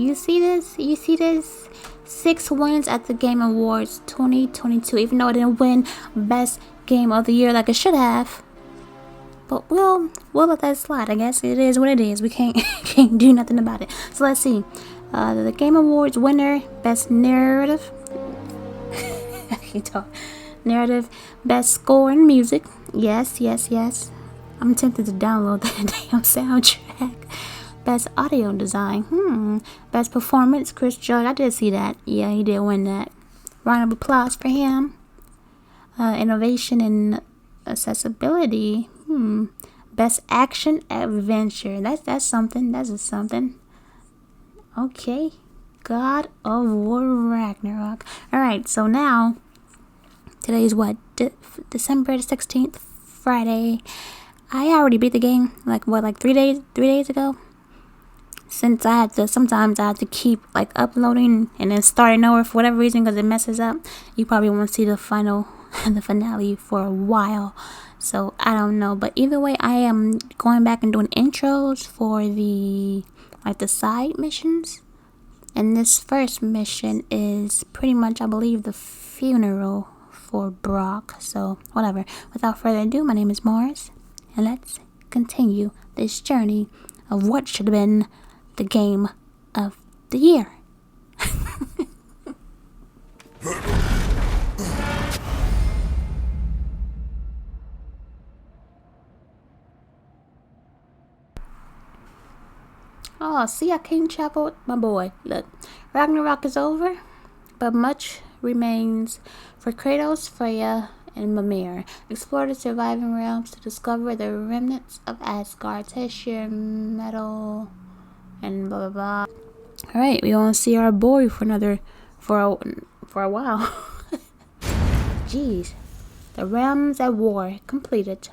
You see this? You see this? 6 wins at the Game Awards 2022, even though it didn't win Best Game of the Year like it should have. But we'll let that slide. I guess it is what it is. We can't do nothing about it. So let's see. The Game Awards winner, Best Narrative. I can't talk. Narrative, Best Score and Music. Yes. I'm tempted to download that damn soundtrack. Best Audio Design. Best Performance, Chris Judge. I did see that. Yeah, he did win that. Round of applause for him. Innovation and Accessibility. Best Action Adventure. That's something. That's just something. Okay. God of War Ragnarok. Alright, so now today is what? December the 16th, Friday. I already beat the game like 3 days ago. Since sometimes I have to keep like uploading and then starting over for whatever reason because it messes up. You probably won't see the finale for a while. So I don't know, but either way, I am going back and doing intros for the side missions. And this first mission is pretty much, I believe, the funeral for Brok. So whatever. Without further ado, my name is Morris, and let's continue this journey of what should have been the Game of the Year. Oh, see, I can't travel with my boy. Look, Ragnarok is over, but much remains for Kratos, Freya, and Mimir. Explore the surviving realms to discover the remnants of Asgard, Æsir, metal, and blah blah blah. All right, we want to see our boy for a while. Jeez, the realms at war completed.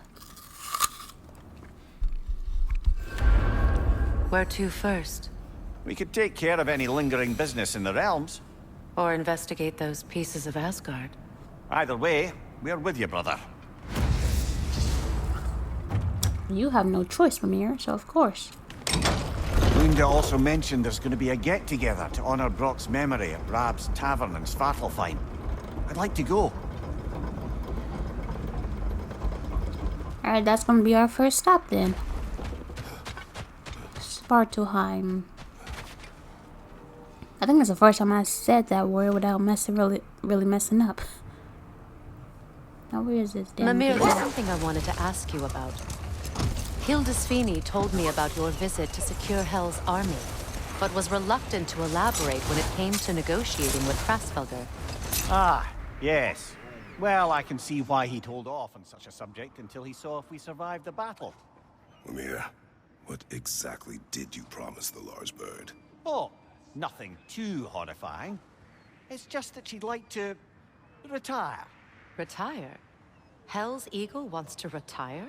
Where to first? We could take care of any lingering business in the realms. Or investigate those pieces of Asgard? Either way, we're with you, brother. You have no choice, Mimir, so of course. Linda also mentioned there's going to be a get-together to honor Brok's memory at Rab's Tavern in Svartalfheim. I'd like to go. Alright, that's going to be our first stop then. Svartalfheim. I think it's the first time I said that word without really messing up. Now where is this damn Mimir, there's something I wanted to ask you about. Hildisvini told me about your visit to secure Hel's army, but was reluctant to elaborate when it came to negotiating with Krasfelger. Ah, yes. Well, I can see why he'd hold off on such a subject until he saw if we survived the battle. Mimir, what exactly did you promise the large bird? Oh, nothing too horrifying. It's just that she'd like to retire. Retire? Hel's eagle wants to retire?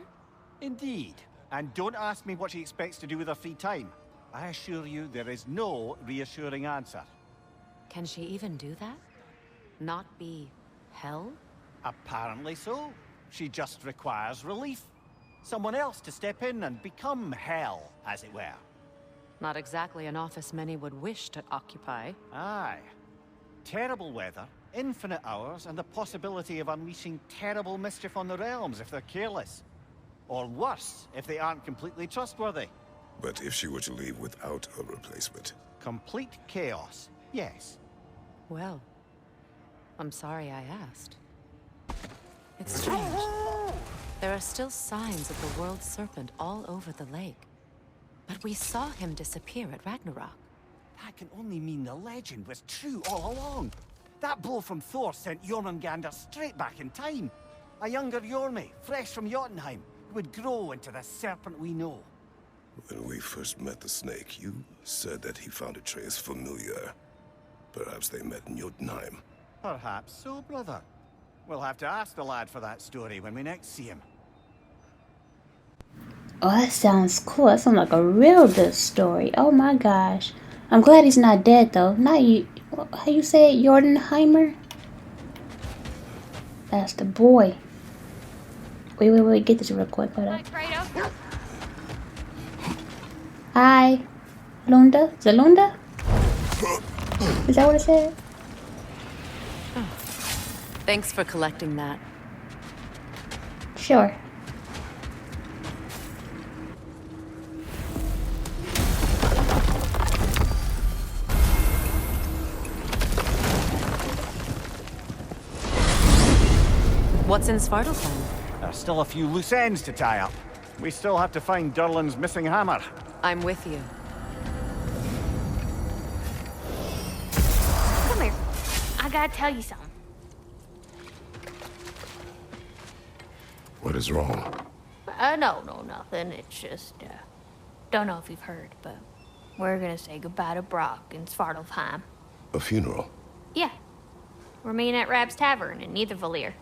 Indeed. And don't ask me what she expects to do with her free time. I assure you there is no reassuring answer. Can she even do that? Not be Hel? Apparently so. She just requires relief. Someone else to step in and become Hel, as it were. Not exactly an office many would wish to occupy. Aye. Terrible weather, infinite hours, and the possibility of unleashing terrible mischief on the realms if they're careless. Or worse, if they aren't completely trustworthy. But if she were to leave without a replacement? Complete chaos, yes. Well, I'm sorry I asked. It's strange. There are still signs of the world serpent all over the lake. But we saw him disappear at Ragnarok. That can only mean the legend was true all along. That blow from Thor sent Jormungandr straight back in time. A younger Jormi, fresh from Jotunheim, who would grow into the serpent we know. When we first met the snake, you said that he found Atreus familiar. Perhaps they met in Jotunheim. Perhaps so, brother. We'll have to ask the lad for that story when we next see him. Oh, that sounds cool. That sounds like a real good story. Oh my gosh. I'm glad he's not dead though. Not you. How you say it? Jordanheimer? That's the boy. Wait. Get this real quick. Hold up. Hi. Lunda? Is it Lunda? Is that what it said? Thanks for collecting that. Sure. What's in Svartalfheim? There's still a few loose ends to tie up. We still have to find Durlin's missing hammer. I'm with you. Come here. I gotta tell you something. What is wrong? No, nothing. It's just, don't know if you've heard, but we're gonna say goodbye to Brok in Svartalfheim. A funeral? Yeah. We're meeting at Rab's Tavern in Niedervalir.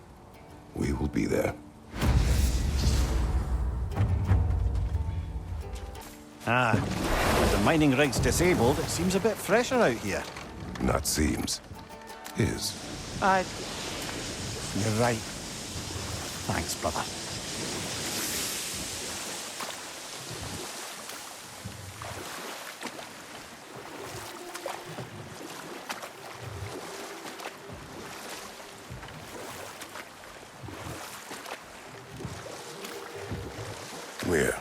We will be there. With the mining rigs disabled, it seems a bit fresher out here. Not seems. Is. You're right. Thanks, brother. Where?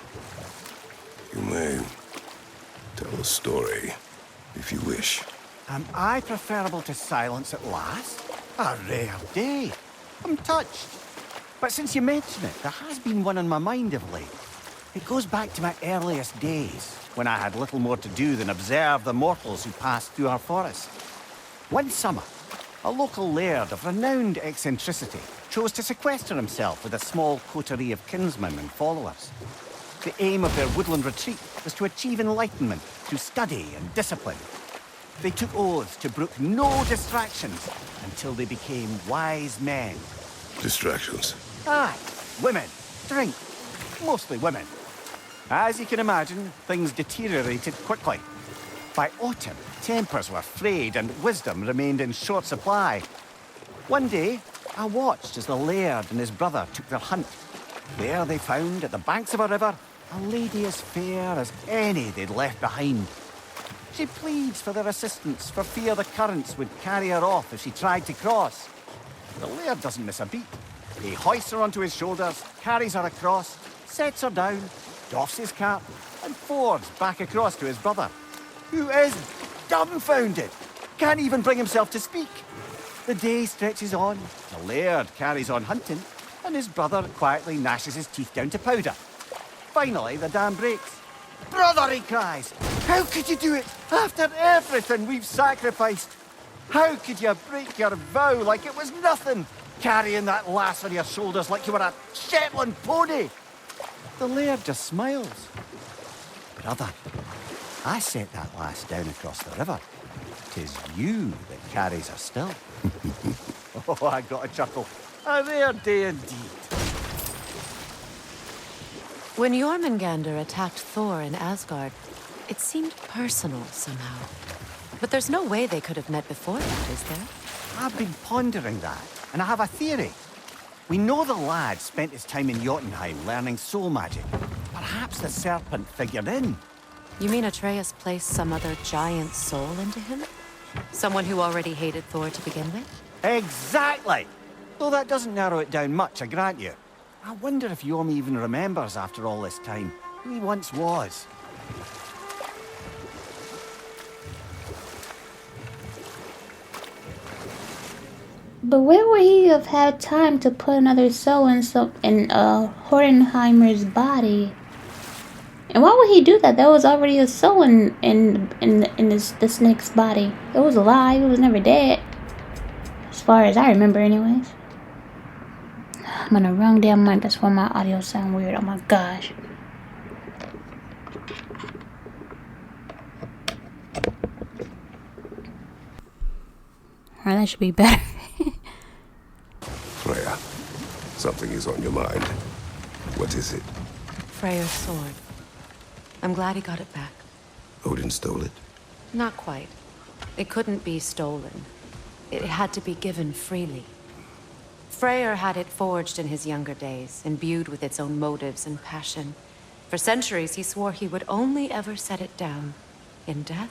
You may tell a story, if you wish. Am I preferable to silence at last? A rare day. I'm touched. But since you mention it, there has been one on my mind of late. It goes back to my earliest days, when I had little more to do than observe the mortals who passed through our forest. One summer, a local laird of renowned eccentricity chose to sequester himself with a small coterie of kinsmen and followers. The aim of their woodland retreat was to achieve enlightenment through study and discipline. They took oaths to brook no distractions until they became wise men. Distractions. Aye, women, drink, mostly women. As you can imagine, things deteriorated quickly. By autumn, tempers were frayed and wisdom remained in short supply. One day, I watched as the laird and his brother took their hunt. There they found, at the banks of a river, a lady as fair as any they'd left behind. She pleads for their assistance for fear the currents would carry her off if she tried to cross. The laird doesn't miss a beat. He hoists her onto his shoulders, carries her across, sets her down, doffs his cap, and fords back across to his brother, who is dumbfounded, can't even bring himself to speak. The day stretches on, the laird carries on hunting, and his brother quietly gnashes his teeth down to powder. Finally, the dam breaks. "Brother," he cries, "how could you do it after everything we've sacrificed? How could you break your vow like it was nothing, carrying that lass on your shoulders like you were a Shetland pony?" The laird just smiles. "Brother, I set that lass down across the river. 'Tis you that carries her still." Oh, I got a chuckle. A rare day indeed. When Jormungandr attacked Thor in Asgard, it seemed personal somehow. But there's no way they could have met before that, is there? I've been pondering that, and I have a theory. We know the lad spent his time in Jotunheim learning soul magic. Perhaps the serpent figured in. You mean Atreus placed some other giant soul into him? Someone who already hated Thor to begin with? Exactly! Though that doesn't narrow it down much, I grant you. I wonder if Jorm even remembers after all this time who he once was. But where would he have had time to put another soul in Hordenheimer's body? And why would he do that? There was already a soul in the snake's body. It was alive. It was never dead, as far as I remember, anyways. I'm on the wrong damn mic. That's why my audio sound weird. Oh my gosh. Alright, that should be better. Freya, something is on your mind. What is it? Freyr's sword. I'm glad he got it back. Odin stole it? Not quite. It couldn't be stolen. It had to be given freely. Freyr had it forged in his younger days, imbued with its own motives and passion. For centuries, he swore he would only ever set it down in death.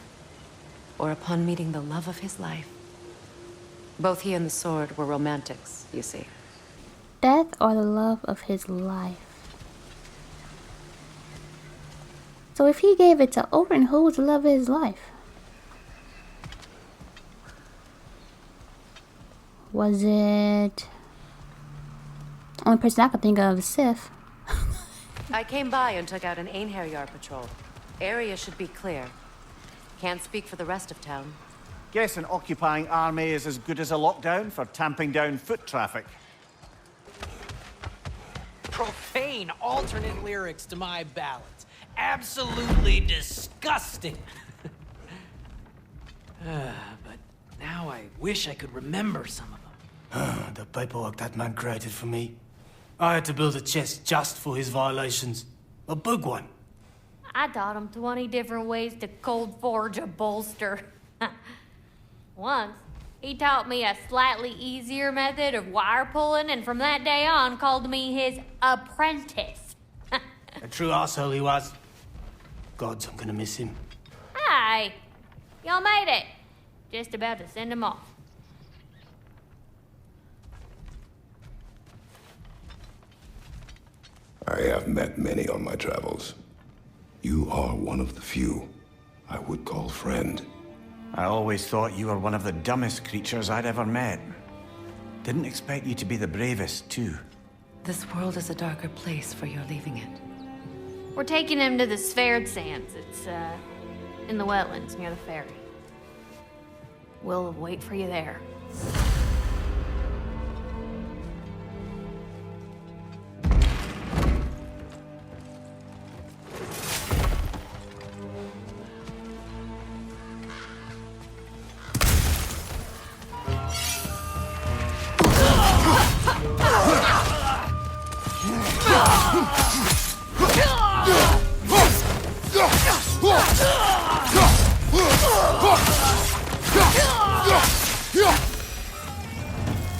or upon meeting the love of his life. Both he and the sword were romantics, you see. Death or the love of his life. So if he gave it to Odin, who was the love of his life? Was it... Only person I could think of is Sif. I came by and took out an Einherjar patrol. Area should be clear. Can't speak for the rest of town. Guess an occupying army is as good as a lockdown for tamping down foot traffic. Profane alternate lyrics to my ballads. Absolutely disgusting. But now I wish I could remember some of them. The paperwork that man created for me. I had to build a chest just for his violations. A big one. I taught him 20 different ways to cold forge a bolster. Once, he taught me a slightly easier method of wire pulling, and from that day on called me his apprentice. A true asshole he was. Gods, I'm gonna miss him. Hi! Y'all made it. Just about to send him off. I have met many on my travels. You are one of the few I would call friend. I always thought you were one of the dumbest creatures I'd ever met. Didn't expect you to be the bravest, too. This world is a darker place for your leaving it. We're taking him to the Sverd Sands. It's, in the wetlands near the ferry. We'll wait for you there.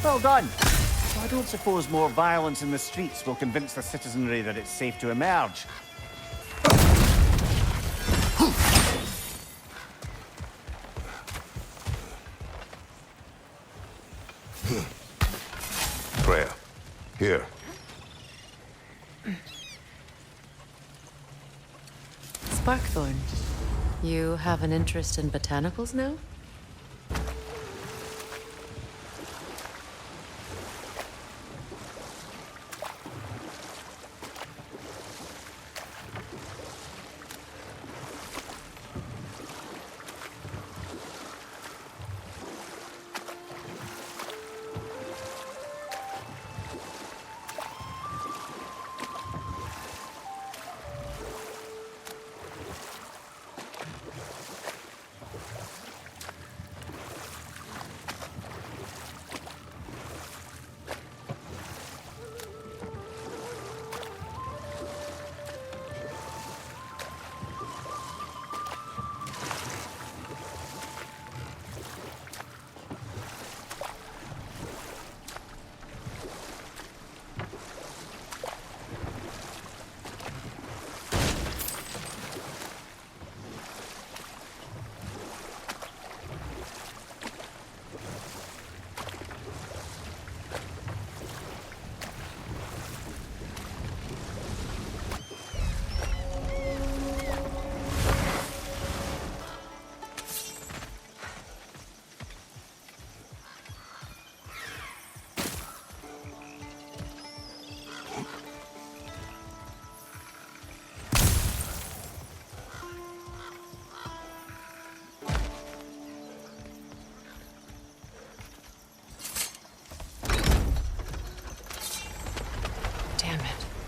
Well done. I don't suppose more violence in the streets will convince the citizenry that it's safe to emerge. Freya, here. Sparkthorn, you have an interest in botanicals now?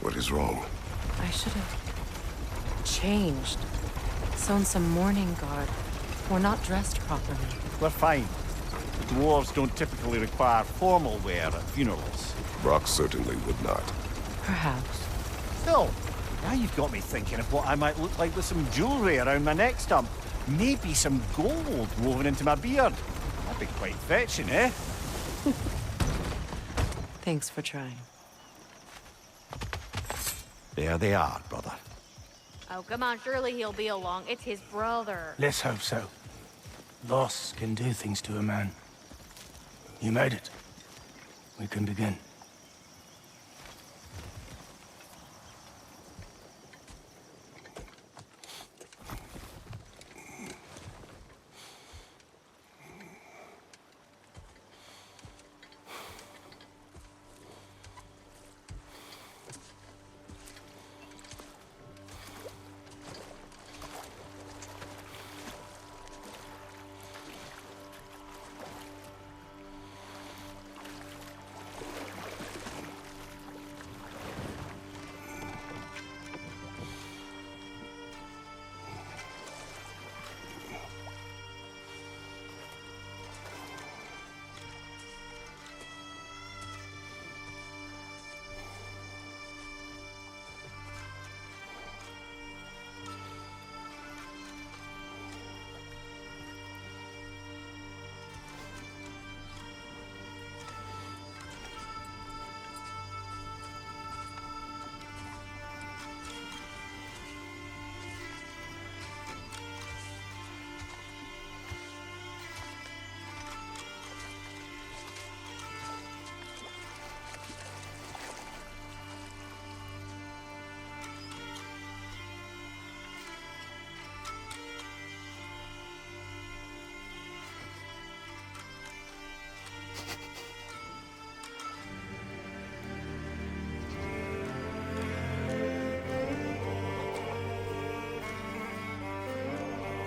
What is wrong? I should have changed. Sewn some mourning garb. We're not dressed properly. We're fine. Dwarves don't typically require formal wear at funerals. Brok certainly would not. Perhaps. Still, now you've got me thinking of what I might look like with some jewellery around my neck stump. Maybe some gold woven into my beard. That'd be quite fetching, eh? Thanks for trying. There they are, brother. Oh, come on, surely he'll be along. It's his brother. Let's hope so. Loss can do things to a man. You made it. We can begin.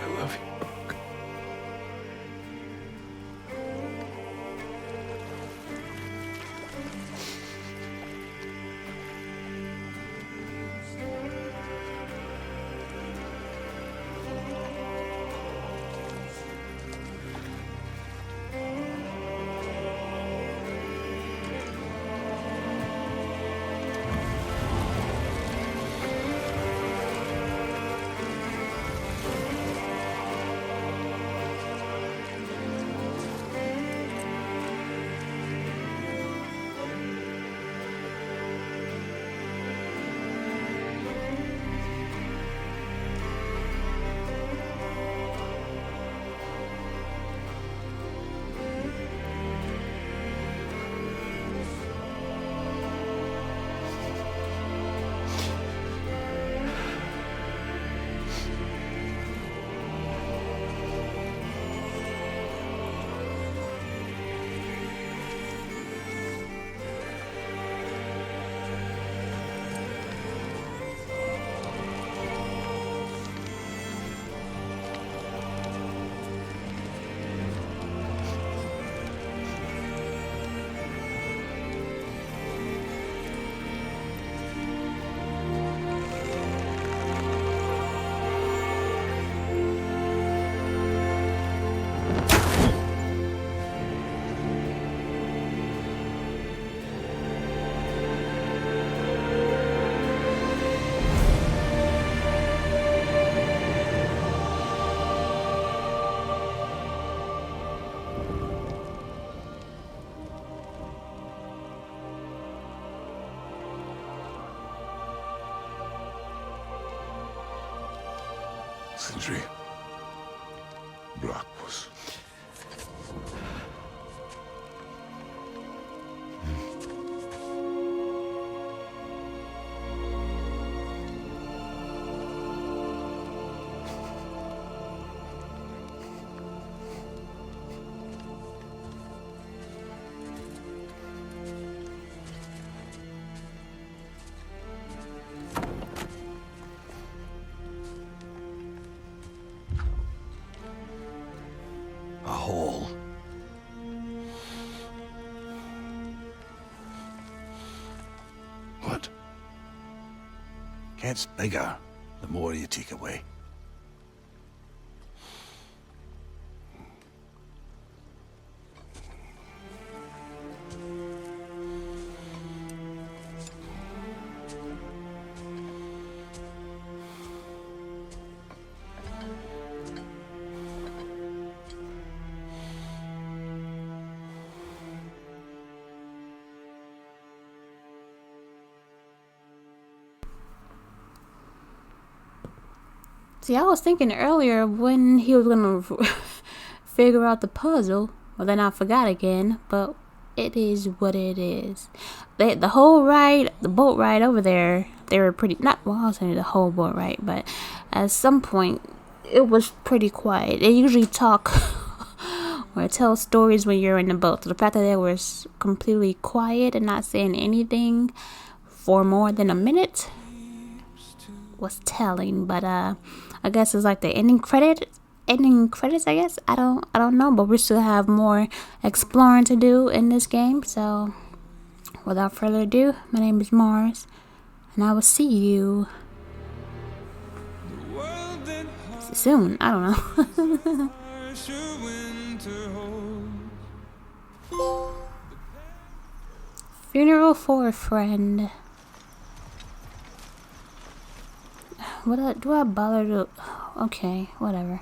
I love you, Brok. SINDRI. Brok was... a hole. What? Gets bigger the more you take away. See, I was thinking earlier when he was gonna figure out the puzzle, well then I forgot again, but it is what it is. The whole ride, the boat ride over there, they were pretty, not, well I was saying the whole boat ride, but at some point, it was pretty quiet. They usually talk or tell stories when you're in the boat. So the fact that they were completely quiet and not saying anything for more than a minute was telling. But I guess it's like the ending credits, I guess. I don't know, but we still have more exploring to do in this game. So without further ado, my name is Mars, and I will see you soon. I don't know. Funeral for a friend. Do I bother to? Okay, whatever.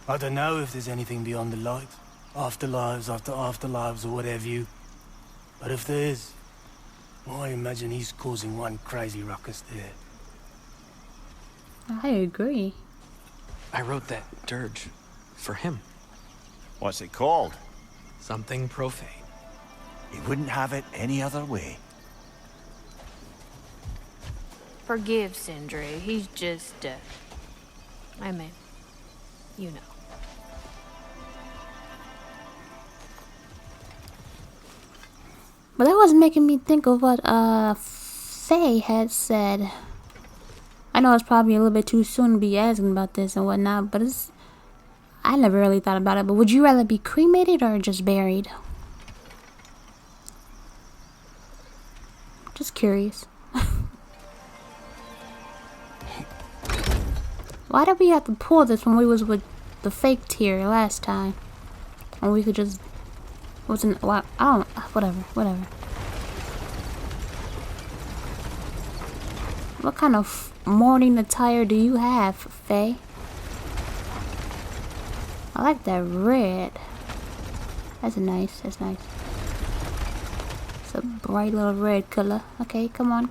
I don't know if there's anything beyond the light. Afterlives after afterlives or whatever you. But if there is, well, I imagine he's causing one crazy ruckus there. I agree. I wrote that dirge for him. What's it called? Something profane. He wouldn't have it any other way. Forgive Sindri. He's just, I mean, you know. But that was making me think of what Faye had said. I know it's probably a little bit too soon to be asking about this and whatnot, but I never really thought about it. But would you rather be cremated or just buried? Just curious. Why did we have to pull this when we was with the fake tier last time? Or we could just... wasn't... Well, I don't... Whatever. What kind of mourning attire do you have, Faye? I like that red. That's nice. It's a bright little red color. Okay, come on.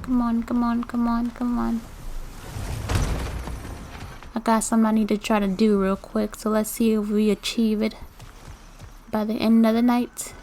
I got something I need to try to do real quick, so let's see if we achieve it by the end of the night.